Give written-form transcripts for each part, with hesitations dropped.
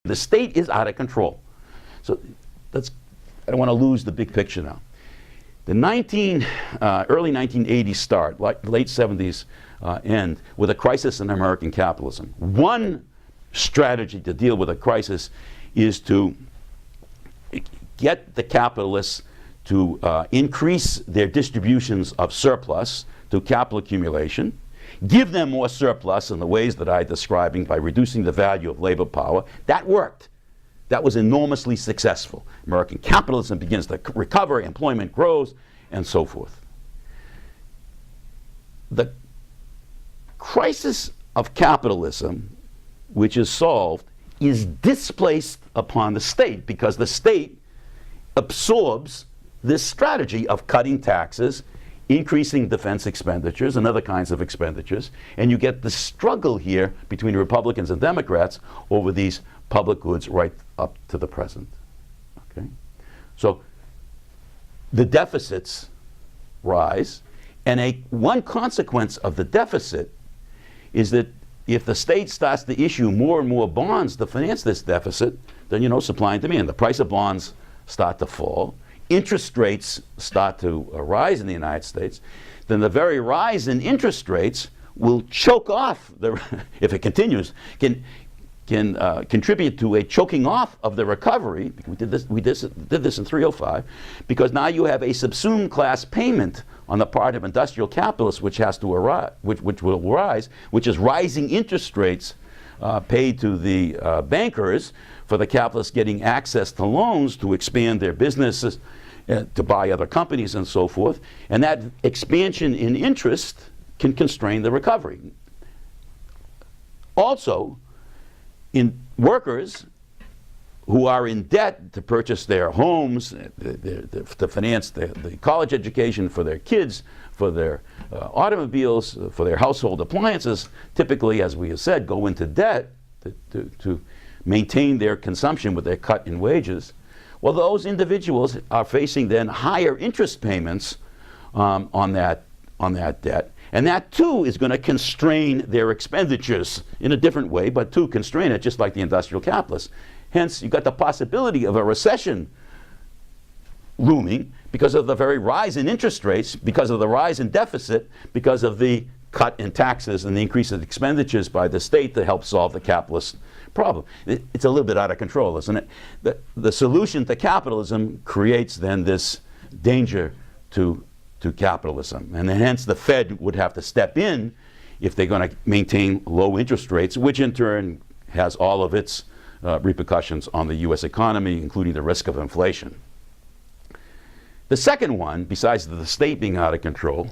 The state is out of control. So I don't want to lose the big picture now. The early 1980s start, like late 70s end, with a crisis in American capitalism. One strategy to deal with a crisis is to get the capitalists to increase their distributions of surplus to capital accumulation, give them more surplus in the ways that I'm describing by reducing the value of labor power. That worked. That was enormously successful. American capitalism begins to recover, employment grows, and so forth. The crisis of capitalism, which is solved, is displaced upon the state because the state absorbs this strategy of cutting taxes, increasing defense expenditures and other kinds of expenditures, and you get the struggle here between Republicans and Democrats over these public goods right up to the present. Okay? So the deficits rise, and one consequence of the deficit is that if the state starts to issue more and more bonds to finance this deficit, then supply and demand. The price of bonds start to fall. Interest rates start to rise in the United States. Then the very rise in interest rates will choke off, if it continues, can contribute to a choking off of the recovery. We did this in 305, because now you have a subsumed class payment on the part of industrial capitalists, which has to arise, which will rise, which is rising interest rates paid to the bankers for the capitalists getting access to loans to expand their businesses, to buy other companies and so forth. And that expansion in interest can constrain the recovery. Also, in workers who are in debt to purchase their homes, to finance the college education for their kids, for their automobiles, for their household appliances, typically, as we have said, go into debt to maintain their consumption with their cut in wages. Well, those individuals are facing then higher interest payments on that debt. And that too is going to constrain their expenditures in a different way, but to constrain it just like the industrial capitalists. Hence, you've got the possibility of a recession looming because of the very rise in interest rates, because of the rise in deficit, because of the cut in taxes and the increase in expenditures by the state to help solve the capitalist problem. It's a little bit out of control, isn't it? The solution to capitalism creates then this danger to capitalism. And hence the Fed would have to step in if they're going to maintain low interest rates, which in turn has all of its repercussions on the US economy, including the risk of inflation. The second one, besides the state being out of control,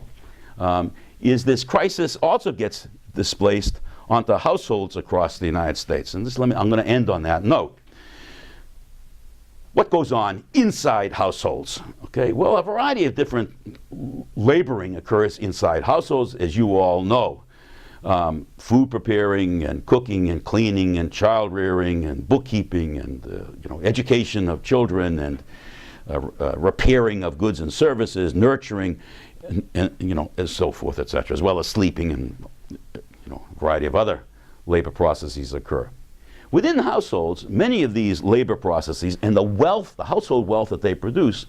is this crisis also gets displaced onto households across the United States. And I'm going to end on that note. What goes on inside households? Okay, well, a variety of different laboring occurs inside households, as you all know. Food preparing and cooking and cleaning and child rearing and bookkeeping and education of children and repairing of goods and services, nurturing, and so forth, etc., as well as sleeping and a variety of other labor processes occur. Within households, many of these labor processes and the household wealth that they produce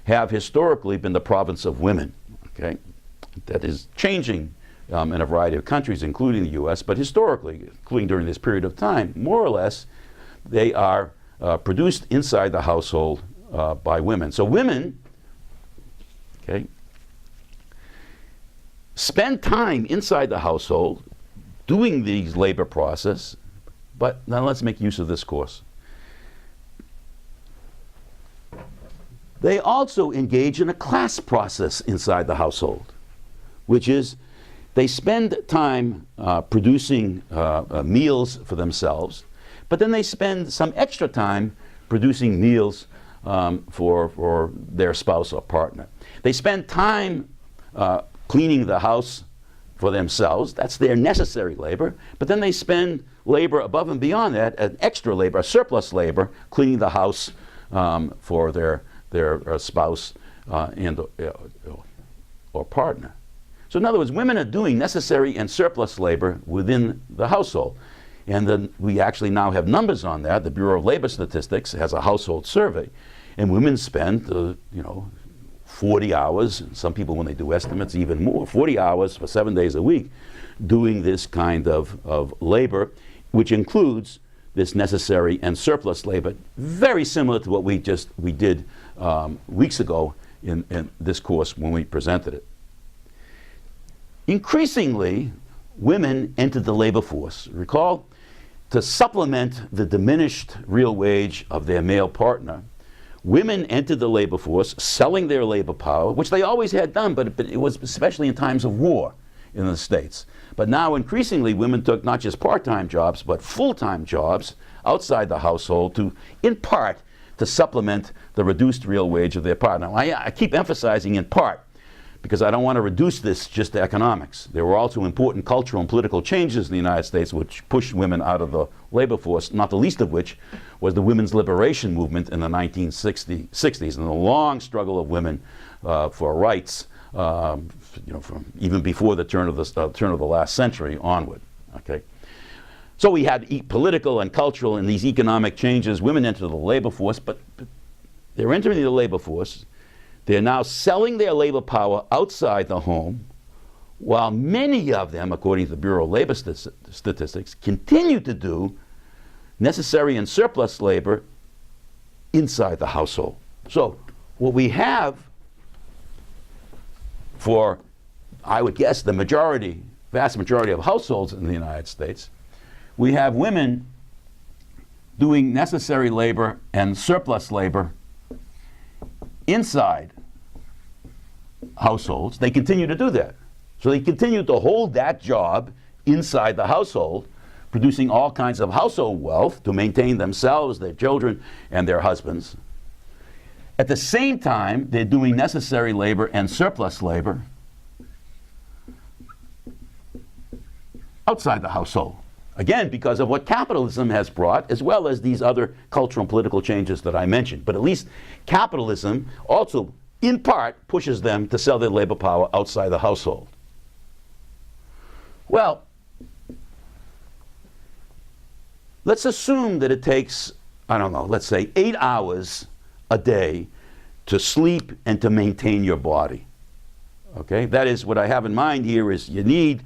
have historically been the province of women. Okay? That is changing in a variety of countries, including the US, but historically, including during this period of time, more or less, they are produced inside the household by women. So women, okay, spend time inside the household doing these labor process, but now let's make use of this course. They also engage in a class process inside the household, which is they spend time producing meals for themselves, but then they spend some extra time producing meals for their spouse or partner. They spend time cleaning the house for themselves. That's their necessary labor. But then they spend labor above and beyond that, an extra labor, a surplus labor, cleaning the house for their spouse or partner. So in other words, women are doing necessary and surplus labor within the household. And then we actually now have numbers on that. The Bureau of Labor Statistics has a household survey, and women spend, 40 hours, some people when they do estimates even more, 40 hours for 7 days a week doing this kind of labor, which includes this necessary and surplus labor, very similar to what we did weeks ago in this course when we presented it. Increasingly, women entered the labor force. Recall, to supplement the diminished real wage of their male partner, women entered the labor force, selling their labor power, which they always had done, but it was especially in times of war in the States. But now increasingly women took not just part-time jobs, but full-time jobs outside the household to, in part, to supplement the reduced real wage of their partner. I keep emphasizing in part, because I don't want to reduce this just to economics. There were also important cultural and political changes in the United States which pushed women out of the labor force, not the least of which was the women's liberation movement in the 1960s and the long struggle of women for rights, from even before the turn of the last century onward. Okay, so we had political and cultural and these economic changes. Women entered the labor force, but they're entering the labor force. They're now selling their labor power outside the home, while many of them, according to the Bureau of Labor Statistics, continue to do necessary and surplus labor inside the household. So what we have for, I would guess, the vast majority of households in the United States, we have women doing necessary labor and surplus labor inside households. They continue to do that. So they continue to hold that job inside the household, producing all kinds of household wealth to maintain themselves, their children, and their husbands. At the same time, they're doing necessary labor and surplus labor outside the household. Again, because of what capitalism has brought, as well as these other cultural and political changes that I mentioned. But at least capitalism also, in part, pushes them to sell their labor power outside the household. Well, let's assume that it takes, let's say 8 hours a day to sleep and to maintain your body. Okay, that is what I have in mind here is you need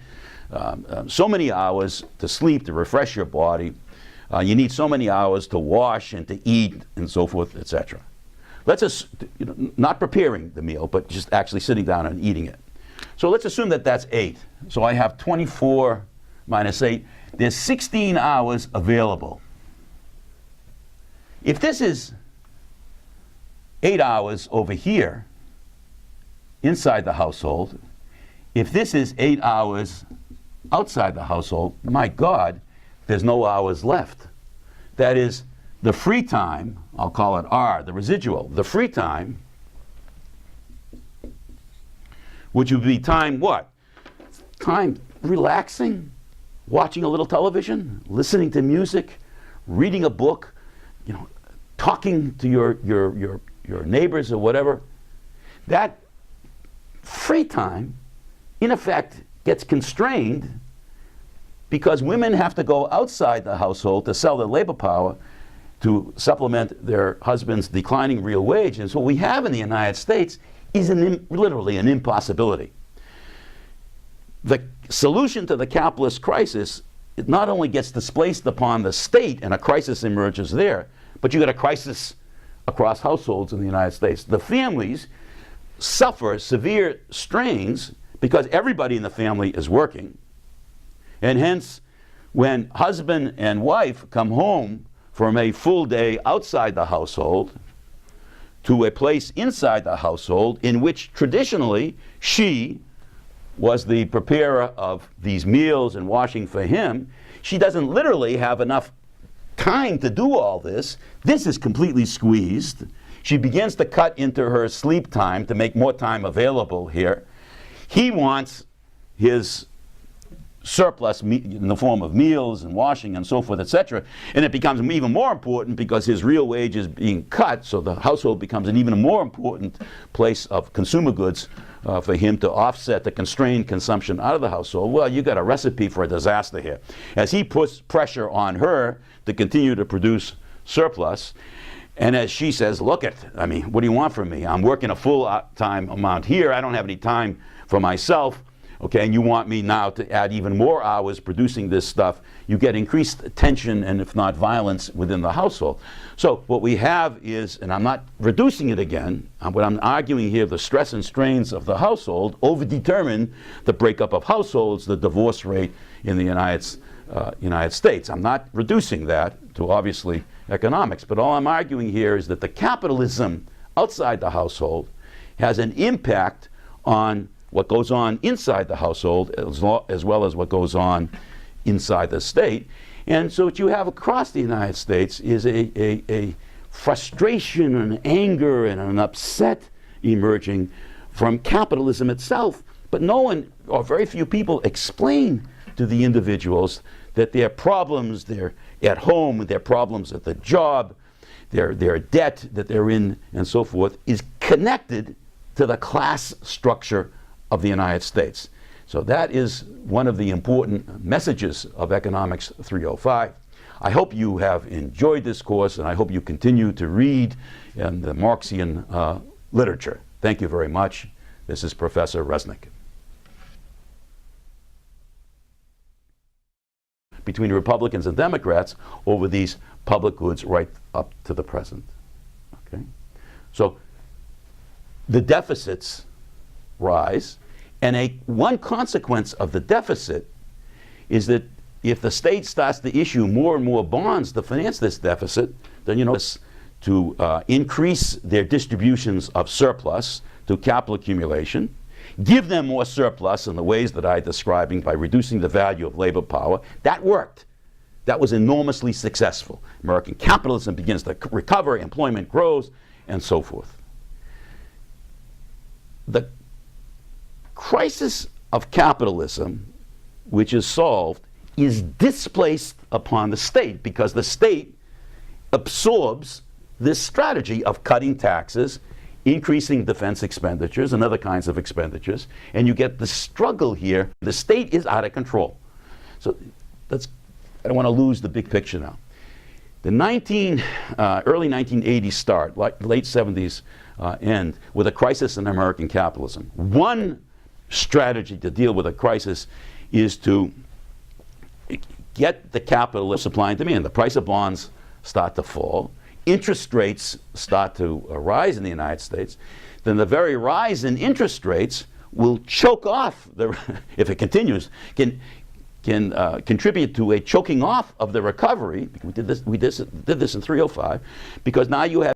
so many hours to sleep, to refresh your body. You need so many hours to wash and to eat and so forth, etc. Let's just, not preparing the meal, but just actually sitting down and eating it. So let's assume that that's 8. So I have 24 minus 8. There's 16 hours available. If this is 8 hours over here inside the household, if this is 8 hours outside the household, my God, there's no hours left. That is, the free time, I'll call it R, the residual, the free time, which would be time what? Time relaxing, watching a little television, listening to music, reading a book, talking to your neighbors or whatever. That free time, in effect, gets constrained because women have to go outside the household to sell their labor power to supplement their husband's declining real wage. And so what we have in the United States is literally an impossibility. The solution to the capitalist crisis, it not only gets displaced upon the state and a crisis emerges there, but you get a crisis across households in the United States. The families suffer severe strains because everybody in the family is working. And hence, when husband and wife come home from a full day outside the household to a place inside the household in which traditionally she was the preparer of these meals and washing for him, she doesn't literally have enough time to do all this. This is completely squeezed. She begins to cut into her sleep time to make more time available here. He wants his surplus in the form of meals and washing and so forth, etc. And it becomes even more important because his real wage is being cut, so the household becomes an even more important place of consumer goods for him to offset the constrained consumption out of the household. Well, you got a recipe for a disaster here. As he puts pressure on her to continue to produce surplus, and as she says, look it, I mean, what do you want from me? I'm working a full-time amount here. I don't have any time for myself. Okay, and you want me now to add even more hours producing this stuff. You get increased tension and if not violence within the household. So what we have is, and I'm not reducing it again, what I'm arguing here, the stress and strains of the household overdetermine the breakup of households, the divorce rate in the United States. I'm not reducing that to obviously economics, but all I'm arguing here is that the capitalism outside the household has an impact on what goes on inside the household as well as what goes on inside the state. And so what you have across the United States is a frustration and anger and an upset emerging from capitalism itself. But no one, or very few people, explain to the individuals that their problems, they're at home, their problems at the job, their debt that they're in and so forth, is connected to the class structure of the United States. So that is one of the important messages of Economics 305. I hope you have enjoyed this course, and I hope you continue to read in the Marxian literature. Thank you very much. This is Professor Resnick. Between Republicans and Democrats over these public goods right up to the present. Okay? So the deficits rise, and one consequence of the deficit is that if the state starts to issue more and more bonds to finance this deficit, then you know to increase their distributions of surplus to capital accumulation, give them more surplus in the ways that I'm describing by reducing the value of labor power. That worked. That was enormously successful. American capitalism begins to recover, employment grows, and so forth. The crisis of capitalism, which is solved, is displaced upon the state because the state absorbs this strategy of cutting taxes, increasing defense expenditures and other kinds of expenditures, and you get the struggle here. The state is out of control. So I don't want to lose the big picture now. The early 1980s start, like late 70s end, with a crisis in American capitalism. One strategy to deal with a crisis is to get the capital supply and demand. The price of bonds start to fall. Interest rates start to rise in the United States. Then the very rise in interest rates will choke off, if it continues, can contribute to a choking off of the recovery. We did this in 305, because now you have